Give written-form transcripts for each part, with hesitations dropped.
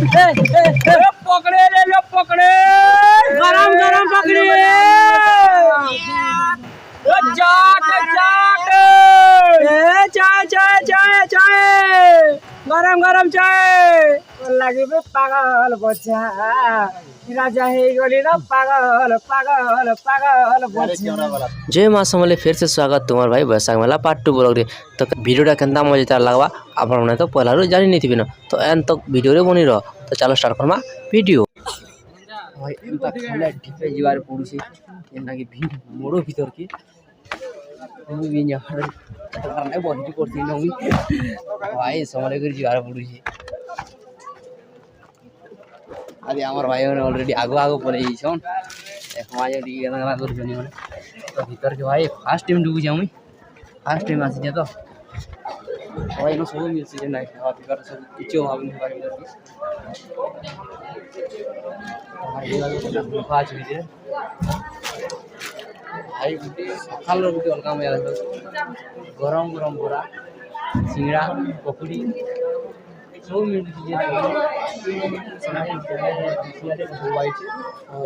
पकड़े ले लो पकड़े गरम गरम पकड़े चाट चाट चाय चाय चाय चाय गरम गरम चाय लगे पागल बच्चा राजा हे गली ना पागल पागल पागल बच्चा। जय माँ समले फिर से स्वागत तुम्हार भाई बैसाख मेला पार्ट 2 ब्लॉग रे। तो वीडियोटा केनता मजेदार लगवा आपण माने तो पहला रो जानि नहीं थी ना तो एन तक वीडियो रे बनी रह। तो चलो स्टार्ट करमा वीडियो। भाई एनता खाला ढिपे जीवार पड़ुसी एना की भी मोड़ो भीतर की मी भी यहाँ करने बंदी करती नमी भाई समले कर जीवार पड़ुसी। आदि आमर भाई ने ऑलरेडी आगो आगो पड़े छन एक माजे डी गाना गाना कर जनी माने तो भीतर के भाई फर्स्ट टाइम डुबी जाऊ फर्स्ट टाइम आसी तो भाई नो सब मिल से नहीं खावा भीतर सब इचो आबन भाई भाई लगे पाँच बजे भाई गुटी सकाल रो गुटी अलगा में गरम गरम बोरा सिंगड़ा पकड़ी सब मिल जे सारे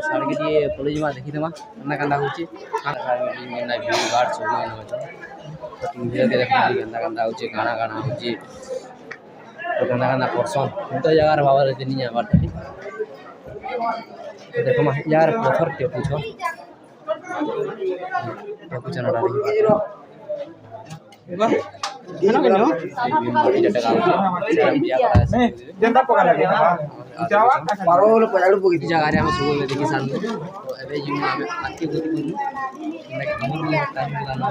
सारे के लिए कॉलेज में देखी देमा ना कांदा होची ना भी गार्ड सब ना तो टीवी के देखा कांदा कांदा होची गाना गाना होची तो कांदा कांदा पर्सन तो जगह बाबा रे नहीं आबार थी देखो मा यार पत्थर के पूछो ना डाली जनता पका लगे जावा पारोल पजाड़ू पगी जगह रे हम सब देखि साल तो एबे जिम में आके गति करू लाइक हमर ले टाइम लगाना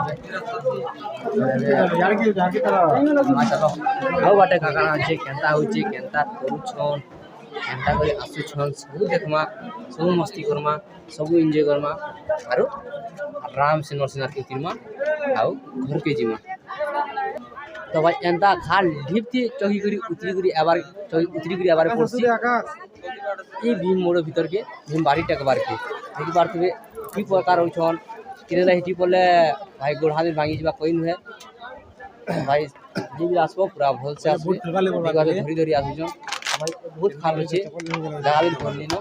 यार की तरह चलो आओ बाटे काका जे केनता होची केनता करू छन केनता करे आसु छन सब देखमा सब मस्ती करमा सब एंजॉय करमा आरो आराम से नरसिंहनाथ के तिरमा आओ घर के जिमा। तो भाई एंता खाल ढिपती चौकी करी उतरी आबार पड़सी ई भीम मोड़ भीतर के भीम बाड़ी टेकबार के एक बार तबे की प्रकार हो छन किने हिटी पले भाई गोड़ हाथ भांगी जबा कोइन है भाई जे भी आसबो पूरा भल से आसबो धरी धरी आसु छन भाई बहुत खाल छे जगह भी भरली न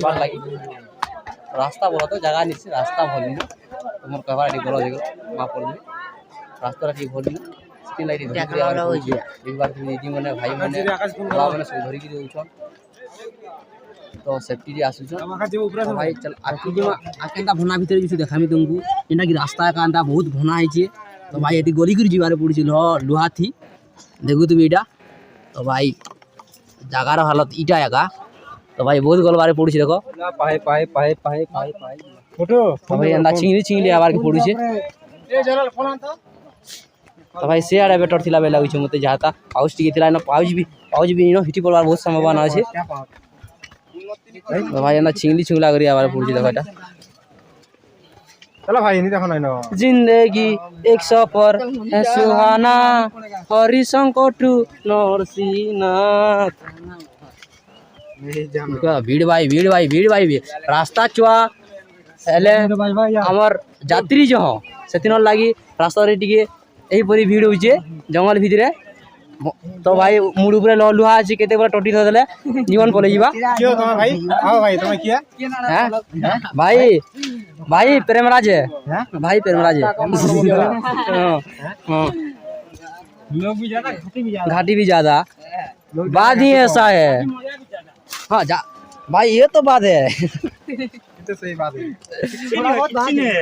बार लागी रास्ता बोला तो जगह नहीं रास्ता भरली न तुमर कहबा डी गलो देखो मा पड़ली रास्ता टी भरली न स्किन लाइट देखि आवर हो जे एक बार तुम दीदी माने भाई माने बड़ा माने सब धरी के देउ छन तो सेफ्टी रे आसु छन भाई चल आकी जेमा आकेंता भना भीतर जिसु देखामी तुमको एना की रास्ता कांता बहुत भना है छे। तो भाई एटी गली कर जीवारे पड़ी छ लोहा थी देखु तुम एटा तो भाई जगार हालत इटा आगा तो भाई बहुत गलबारे पड़ी छ देखो पाए पाए पाए पाए पाए पाए फोटो तो भाई अंदा चिंगली आबार के पड़ी छ ए जनरल फोन आन तो भाई से आड़े बेटर थिला बेला लागु मते जाता पाउच टिके थिला न पाउच भी नो हिटी पड़वार बहुत संभावना আছে। तो भाई अंदा चिंगला करी आबार पड़ी छ देखो एटा चलो भाई नहीं देखो ना जिंदगी एक सफर है सुहाना हरिशंकर टू नरसिंहनाथ भीड़ भाई रास्ता चुआ हेले हमर यात्री जो हो सेतिन लागी रास्ता रे टिके एही परी भीड़ होइचे जंगल भितरे तो भाई मुड़ ऊपर लुहा अछि केते बड़ा टोटी ध देले जीवन पले जीवा क्यों तुम्हारा भाई आओ भाई तुम्हें किया हैं भाई प्रेमराज है भाई प्रेमराज है लोग भी ज्यादा घाटी भी ज्यादा बात ही ऐसा है। हाँ भाई ये तो बात है तो सही बात है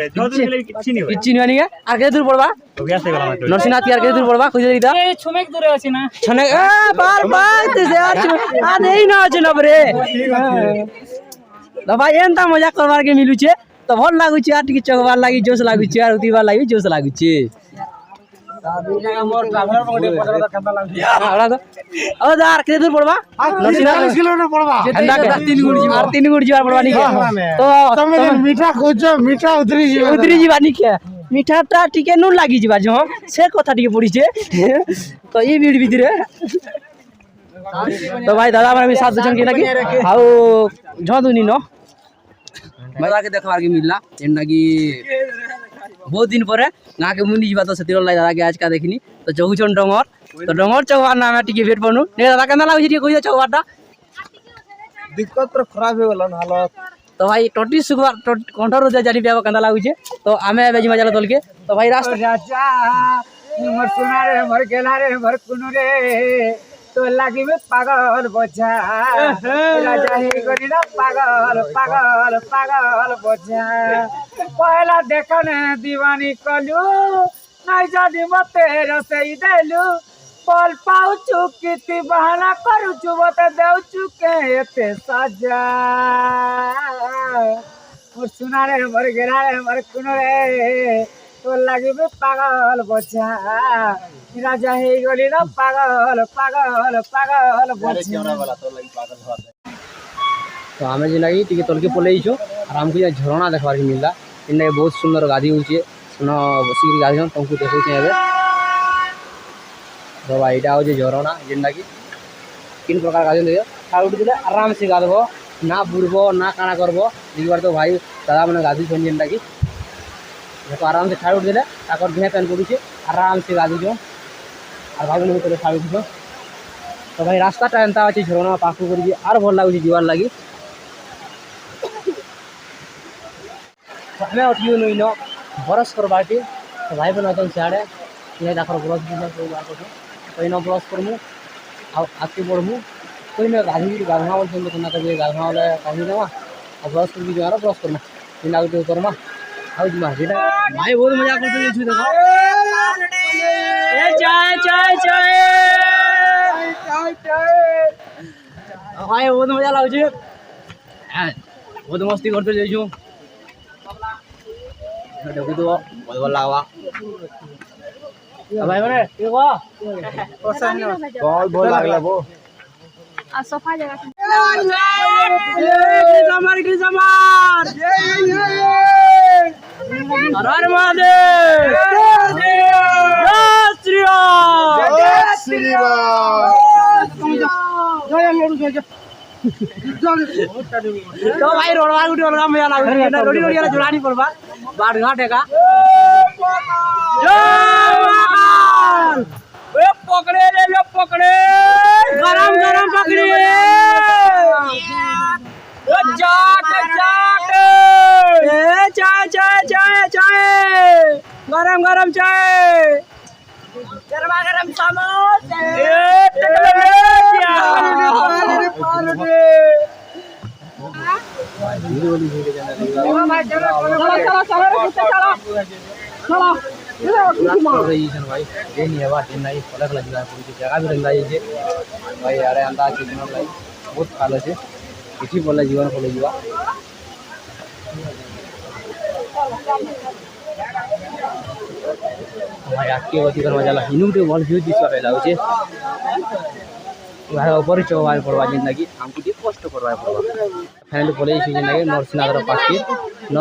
किछि नहीं है आर के दूर पड़बा नरसिंहनाथ के आर के दूर पड़बा कहि देता ए छमेक दूर अछि ना छने बार ते से आ नहीं ना अछि ना रे तो भाई एंता मजा करबार के मिलु छे तो भल लागु छे आट के चगबार लागि जोश लागु छे आर उतीबार लागि जोश लागु छे मोर ट्रैवलर को पकड़ा तो केंदा लाग हाड़ा तो ओ यार के दूर पड़बा नरसिंहनाथ किलोमीटर पड़वा ठंडा के 3 गुड़ जीवार पड़वा नहीं तो तुम मीठा खोजो मीठा उतरी जीवा नहीं के मीठाटा टिके नु लागी जीवा जो से कथा टिके पड़ी छे तो ई भीड़ भीतर तो भाई दादा हमरा भी साथ जन के लगी आउ झदुनी न मजा के देखबार के मिलला एंडा की बहुत दिन पर ना के मुंडी जीवा तो सतिर लाई दादा के आज का देखनी तो चौचन डंगर तो डंगर चौहार नाम टिके भेट पनु ने दादा केना लागै छै कहि चौहारटा दिक्कत पर खराब हो गलन हालत। तो भाई टोटी सुखबार कंठर रुदे जानी पिया केंदा लागुचे तो आमे एबे जिमा जाला दल के तो भाई रास्ता राजा मोर सुना रे मोर गेला रे मोर कुनु रे तो लागी में पागल बोझा राजा ही करी ना पागल पागल पागल बोझा पहला देखने दीवानी कलू नहीं जानी मते रसई देलू पल पाउचु किति बहाना करूचु मते देउचु के एते सजा मोर सुना रे मोर गेला रे मोर कुनु रे तो लगी में पागल बोझा राजा हे गली ना पागल पागल पागल बोझा तो आमे जे लगी टिके तलके पलेइछो और हमको ये झरना देखबार के मिलला इने बहुत सुंदर गादी होचे सुनो बसी गादी हम तुमको देखो छे एबे तो भाई एटा हो जे झरना जेंदा की तीन प्रकार गादी ले खाउट दिले आराम से गादबो ना बुड़बो ना काना करबो दिगबार तो भाई दादा माने गादी छन जेंदा की देखो आराम से खाउट दिले ताकर देह पेन पड़ुचे आराम से गादी जो और भाई लोग तो खाउट दियो तो भाई रास्ताटा एंता अछि झरना पाखु करी आर भल लागुची जीवार लागि हमें उठियो नहीं न ब्रश करबाटी तो भाई बन अतन सियाड़े ये दाखर ब्रश बिना कोई बात हो कोई न ब्रश करमु आ आके बढ़मु कोई न गाधी गाधमा बोल सुन ना करे गाधमा वाला कहीं देवा और ब्रश कर भी जरा ब्रश करना बिना के करमा आउ जमा जेटा भाई बहुत मजा करते छु देखो ए चाय चाय चाय चाय चाय भाई बहुत मजा लागुचे बहुत मस्ती करते जेछु देखो तो बहुत भल लागवा भाई माने देखो बहुत बहुत लागला वो आ सोफा जगह की समार हर हर महादेव जय श्री राम जय श्री राम। तो भाई रोडवा गुटी अलगा मजा लागु रोडी रोडी वाला जुड़ानी पड़बा बाट घाट का जय महाकाल ए पकड़े ले लो पकड़े गरम गरम पकड़े ओ चाट चाट ए चाय चाय चाय चाय गरम गरम चाय गरमा गरम समोसे ए भाई ये नहीं है बात नहीं अलग अलग जगह पूरी जगह भी रंगा ये भाई यार अंदाज चिकन भाई बहुत खालो छे किछि बोले जीवन बोले जीवा भाई आके गति कर मजा ला इनु के बल भ्यू दिसवा रहला छे भाई ऊपर चौबार पड़वा जिंदगी हमको टी कष्ट करवा पड़वा फाइनली बोले छी जिंदगी नरसिंहनाथ पाखी न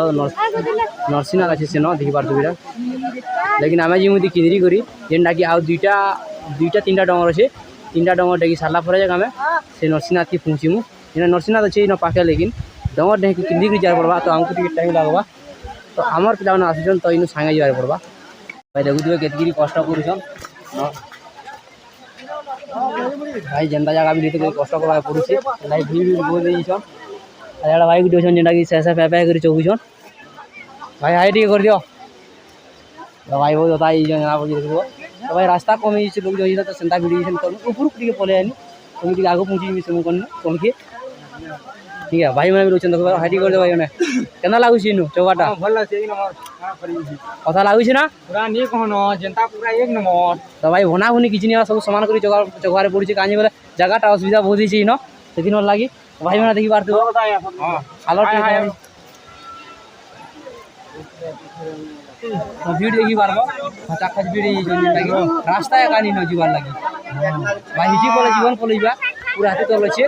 नरसिंहनाथ अछि से न देखि पार दुबिरा लेकिन आमे जे मुदी किंदरी करी जेंडा की आ दुईटा तीनटा डंगर अछि तीनटा डंगर डेगी साला परे जगह में से नरसिंहनाथ की पहुंचीमु जेना नरसिंहनाथ अछि न पाखे लेकिन डंगर डेह की किंदरी जा पड़वा तो हमको टी टाइम लागबा तो हमर पिला न आसीजन तो इनु संगे जा पड़वा भाई देखु दिबे केतगिरी कष्ट करूछन भाई जनता जगह भी लेते कष्ट करवा पड़ुछे लाइक भी बहुत देइछन आड़ा भाई वीडियो छन जेंडा की सेसा पैपा करी चौकुछन भाई हाई टी कर दियो तो भाई बहुत होता है जना बोली देखो तो भाई रास्ता कम ही लोग जो तो सेंता वीडियो छन कर ऊपर टिके पले आनी तो टिके आगो पहुंची मिसे मु कोन कोन के ठीक है भाई मैं रोचन देखो हाई टी कर दे भाई ने केना लागु छी नु चौकाटा भल से एक नंबर हां करी कथा लागु छी ना पूरा नी कहनो जनता पूरा एक नंबर तो भाई भना भुनी किछि नहीं सब समान करी चौकारे पड़ुछि कानी बोले जगहटा असुविधा बहुत ही छी न सेदिन लागि भाई मैंने देखि बार तो हां हालत तो भीड़ देखि बारबो फटाखट भीड़ ई जोन लागि रास्ता कानी न जीवन लागि भाई हिटी बोले जीवन पलैबा पूरा हाथे तो लछे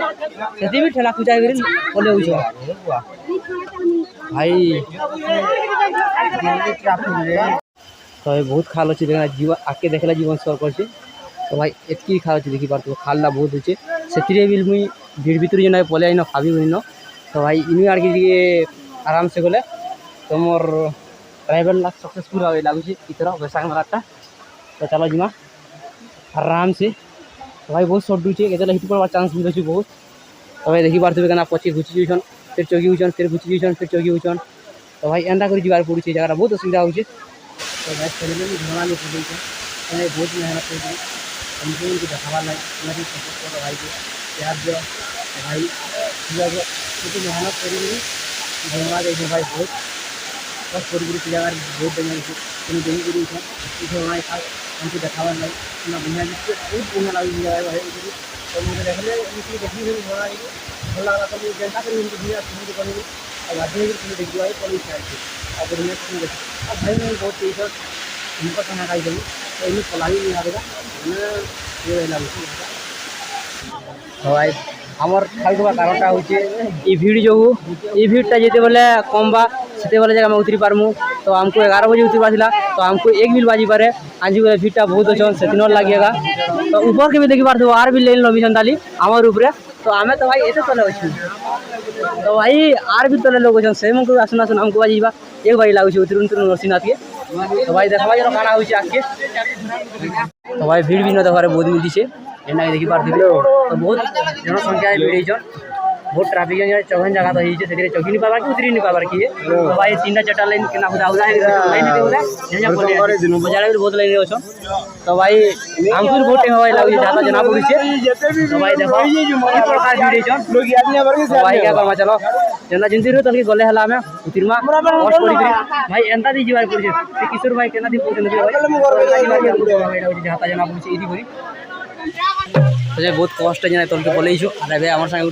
सेति भी ठेला कुचाई करी पले होइछो भाई तो बहुत खाल अछि देखना जीवन आके देखला जीवन सर करछि तो भाई एतकी खाल अछि देखि पारतो खालला बहुत होचे सेतिरे बिल मुई भीड़ भीतर जेना पले आइनो खाबी होइनो तो भाई इनु आर के आराम से गले तो मोर ट्रैवल ला सक्सेसफुल होय लागुछि इतरा बेसांग माराटा तो चलो जिमा आराम से तो भाई बहुत शॉर्ट दुचे केतला हिट पड़वा चांस मिलछि बहुत तो भाई देखी पार्थ्वे क्या पचे घुची जाऊन फिर चौकी होचन फिर घुची जाऊन फिर चौकी होचन तो भाई एंता कर जीवार पड़ी जगह बहुत असुविधा हो तो भाई चले घोड़ा लोग बहुत मेहनत कर देखाबार लगे सपोर्ट कर भाई को प्यार दियो भाई मेहनत कर घोड़ा देखे भाई बहुत कष्ट कर जगह बहुत देखी हमको देखाबार लगे बढ़िया बहुत बढ़िया लगे जगह भाई तो मुझे देखले देखी घोड़ा भल लगा तो जनता कर करेंगे और बाध्य देखिए भाई पड़ी और बढ़िया भाई मैं बहुत तेज उनको खाना खाई देंगे तो इन्हें पला ही नहीं आएगा ये लगे भाई आमर खाई देवा कारणटा हूँ भिड़ जो भिड़टा जिते बेले कम बा से बेले जगह उतरी पारमु तो हमको 11 बजे उतरवा तो हमको 1 बिल बाजी पारे आज बेले भिड़टा बहुत अच्छे से लगिएगा तो ऊपर के भी देखी पार आर भी लेन लमी ताली आमर ऊपर तो आम तो भाई ऐसे तले अच्छे तो भाई आर भी तले लोग अच्छे से आसन आसन हमको बाजी एक बारी लगे उतर नरसिंहनाथ के तो भाई देखा जो खाना हो आगे तो भाई भिड़ भी न देखार बहुत मिलती है एना देखी पार्थ्वे तो बहुत जनसंख्या भिड़ बहुत ट्राफिक चौहन जगह तो होती है चौकी नहीं पार्बार कि उतरी नहीं पार्बार किए तो भाई 3टा 4टा लाइन के बजारे भी बहुत लाइन अच्छे तो भाई हमको बहुत टाइम भाई लगे ज़्यादा जना पड़ी तो भाई देखो प्रकार भिड़ तो भाई क्या करमा चलो जेना जिनती रहो तलके गले हला में उतरमा कष्ट करी भाई एंता दी जीवार पड़ी किशोर भाई केना दी पहुंचे जहाँ जना पड़ी इदी करी बहुत कष्ट जना तलके बोलेइछु अरे भाई आमर संगे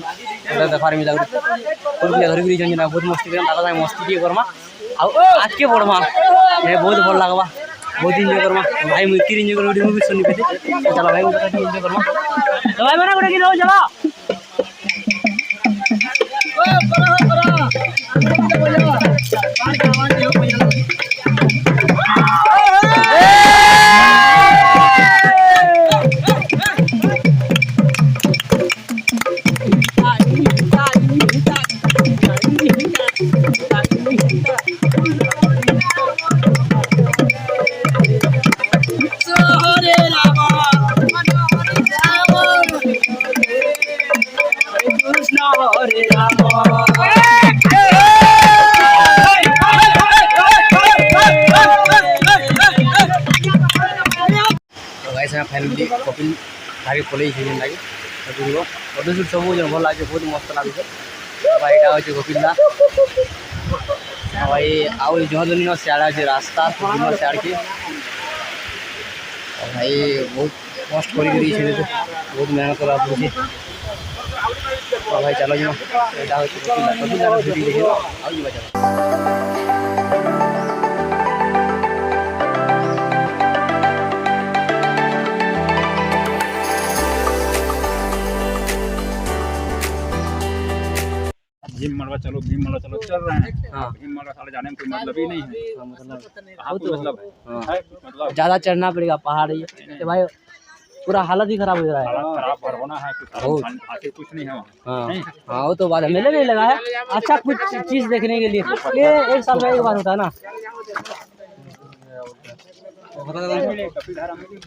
देखार मिला घर जना बहुत मस्ती कर मस्ती करमा आज के बढ़मा बहुत भल लगवा बहुत इंजॉय करमा भाई मुझे इंजॉय कर भी सुनी पे चलो भाई इंजॉय करमा तो भाई मैंने गोटे चलो फैमिली कपिल भाई पलि लगे फोटोशूट सब भल लगे बहुत मस्त लगे भाई यहाँ हूँ कपिल दा भाई आउ जहदनी सियाड़े अच्छे रास्ता सियाड़ के भाई बहुत कष्ट कर बहुत मेहनत करा पड़े तो भाई चलो जो यहाँ हूँ कपिल दा देखिए आउ चलो भीम मरवा चलो चल रहे हैं। हाँ भीम मरवा साले जाने में कोई मतलब ही नहीं है। मतलब ज़्यादा चढ़ना पड़ेगा पहाड़ ये तो भाई पूरा हालत ही खराब हो रहा है। खराब होना है कुछ नहीं है हाँ हाँ वो तो बात है मेले नहीं लगा है अच्छा कुछ चीज़ देखने के लिए ये 1 साल का एक बार होता है ना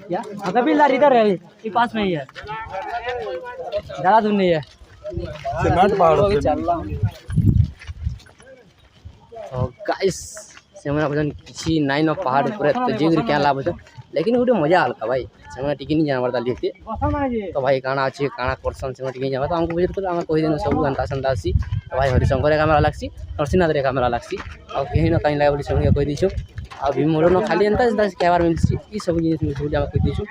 क्या कपिलधार इधर है ये पास में ही है ज़्यादा दूर नहीं है गाइस से किसी नाइन पहाड़ ऊपर तो जी क्या लाभ हो लेकिन गोटे मजा हल्का भाई से टिके नहीं जाना पड़ता लिखते तो भाई काना अच्छे काना करसन से टिके जाना तो हमको बुझे तो आम कहीदेन सब घंटा सन्ता आसी तो भाई हरिशंकर कैमेरा लग्सी नरसिंहनाथ कैमेरा लग्सी और कहीं ना कहीं लगे बोली सब कहीदेचु आ भीम न खाली एंता कहबार मिलसी ये सब जिन मिलूँ आम कहीदेचु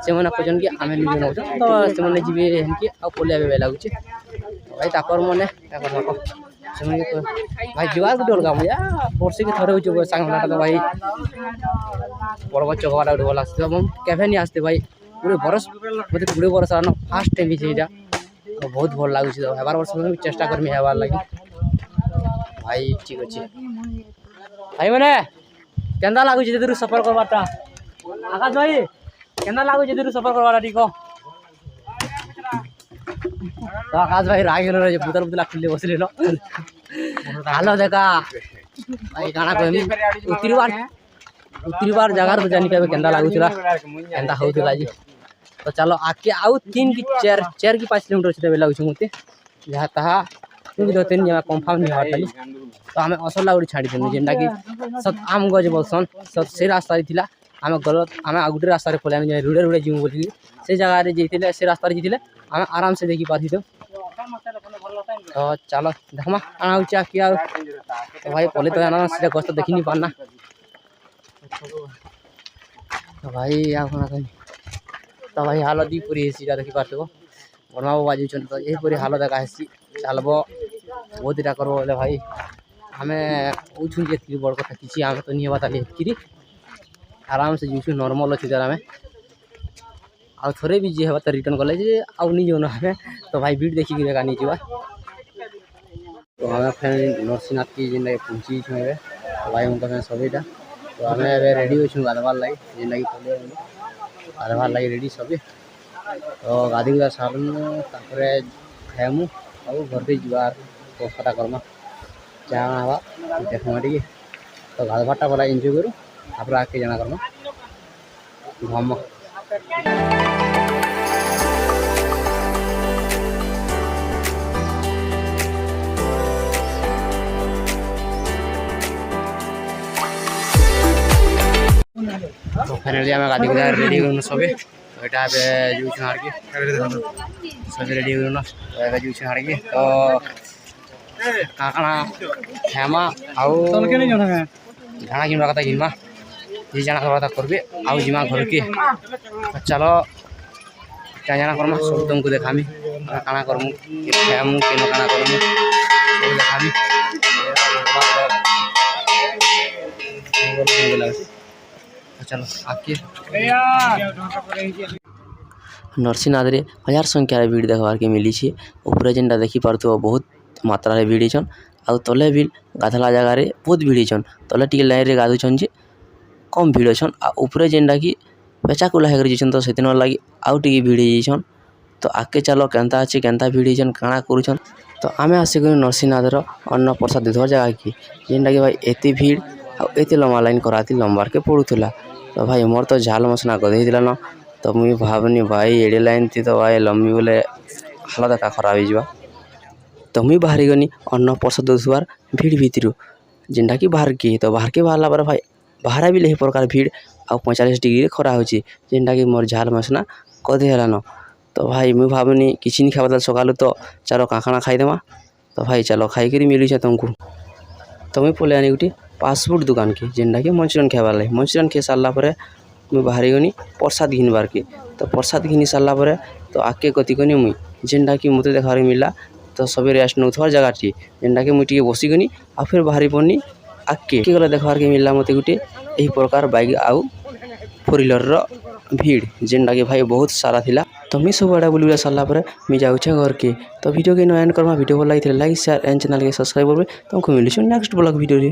से खोजन कि आम निजे नौ तो से जी हेनकी आ पलिया लगुचे भाई ताकर मने भाई जुआर गोटे अलग मजा वर्षे के थरे हो सांगटा तो भाई पर्वत चढ़वा गोटे भल आसते केवे नहीं आसते भाई 20 बरस मतलब 20 बरस आना फास्ट टाइम भी तो बहुत भल लगुच तो हबार वर्ष में चेष्टा करमी हबार लगे भाई ठीक अच्छे भाई मैंने केन्दा लगुच दूर सफर करवाटा आकाश भाई केन्दा लगुच दूर सफर करवाटा ठीक हो तो आकाश भाई राग गल पुतला पुतला खुले बसले हाल देखा भाई काना कहमी उतरी बार जगह तो जानी पाए केन्दा लगुला केन्दा होउला जी तो चलो आके आउ 3 की 4 की 5 किलोमीटर से लगुच मत जहाँ ताहा तुम भी तीन जगह कन्फर्म नहीं हवा ताली तो आम असला गुड़ी छाड़ी देनु जेनटा कि सत आम गज बोलसन सत से रास्ता थिला आम गलत आम आ गुटे रास्ता पलानी जे रुड़े रुड़े जीव बोली से जगह जेते से रास्ता जेते आम आराम से देखी पाथि तो चलो देखमा आना होचा कि यार तो भाई पले तो जाना सीधा गस्त देखि नहीं पाना तो भाई या कोना कहीं तो भाई हालत दी पूरी सीधा देखि पारतो बनवा बाजू चल तो यही पूरी हालत का है चलबो बहुत इटा करबो बोले भाई हमें उछुन जे बड़ कथा किछि आम तो नहीं बताली किरी आराम से जुछु नॉर्मल अछि जरा में आ थोड़े भी जे हवा तो रिटर्न कले जे आ नहीं जो हमें तो भाई वीडियो देखि के नहीं जीवा तो हमें फ्रेंड नरसिंहनाथ की जिन पहुंची छे तो भाई उनका मैं सभीटा तो हमें रेडी हो छु गाधवार लाई जिन लगी पले गाधवार लाई रेडी सभी तो गाधी गुदा सारन तापरे खाएमु और घर के जीवार व्यवस्था करमा जाना हवा देखमा टी तो गाधवाटा वाला एंजॉय करू तापर आके जाना करमा घम तो फाइनली आम गाधी गुदा रेडी कर सबे एटा पे जो छाड़ के सब रेडी करना एटा जो छाड़ के तो काकना हेमा आउ जाना किन कथा किनमा जी जाना कथा करबे आउ जिमा घर के चलो क्या जाना करमा सब तुमको देखामी काना करमु हेमु केनो काना करमु सब देखामी चलो आके नरसिंहनाथ रे 1000 संख्यार भीड़ देखबार के मिली छे ऊपर जेनटा देखि पारथो बहुत मात्रा रे भीड़ छन आ तले भी गाधला जगह रे बहुत भीड़ छन तले टिके लाइन रे गाधु छन जे कम भीड़ छन आ ऊपर जेनटा की पेचा कुला हेगर छन तो सेतिन लागि आउ टिके भीड़ छन तो आके चलो केनता अछि केनता भीड़ छन काना करू छन तो आमे आसे गयो नरसिंहनाथ रो अन्न प्रसाद देथवा जगह की जेनटा की भाई एते भीड़ आ एते लंबा लाइन कराती लंबार के पड़ुथला तो भाई मोर तो झाल मसना गधे दिला न तो मुई भावनी भाई एडे लाइन थी तो भाई लंबी बोले हालत का खराब हो जावा तो मुई बाहरी गनी अन्न प्रसाद दुआर भीड़ भीतर जेनटा कि बाहर के तो बाहर के बाहरला पर भाई बाहर भी यही प्रकार भीड़ आ 45 डिग्री खरा होची जेनटा कि मोर झाल मसना गधे हला न तो भाई मुई भावनी किछि नहीं खाबा सकाल तो चलो काकाना खाई देमा तो भाई चलो खाई करी मिली छे तुमको तो मुई पले आनी गुटी फास्टफुड दुकान के जेनटा कि मंचूरियन खाइबार लागे मंचूरियन खे सारला पर मुई बाहरी गनी प्रसाद घिनबार के तो प्रसाद घिनी सारला पर तो आके गति गनी मुई जेनटा कि मते देखार मिलला तो सबे रेस्ट नउथवार जगह टी जेनटा कि मुई टिके बसी गनी आ फिर बाहरी पड़नी आके के गला देखार के मिलला मते गुटे एही प्रकार बाइक आउ फोर व्हीलर रो भीड़ जेनटा कि भाई बहुत सारा थिला तो मैं सब बड़ा बुलबुला सारला पर मैं जाऊ छे घर के तो वीडियो के एंड करमा वीडियो भल लागिथे लाइक शेयर एंड चैनल के सब्सक्राइब करबे तुमको मिलछु नेक्स्ट ब्लॉग वीडियो रे।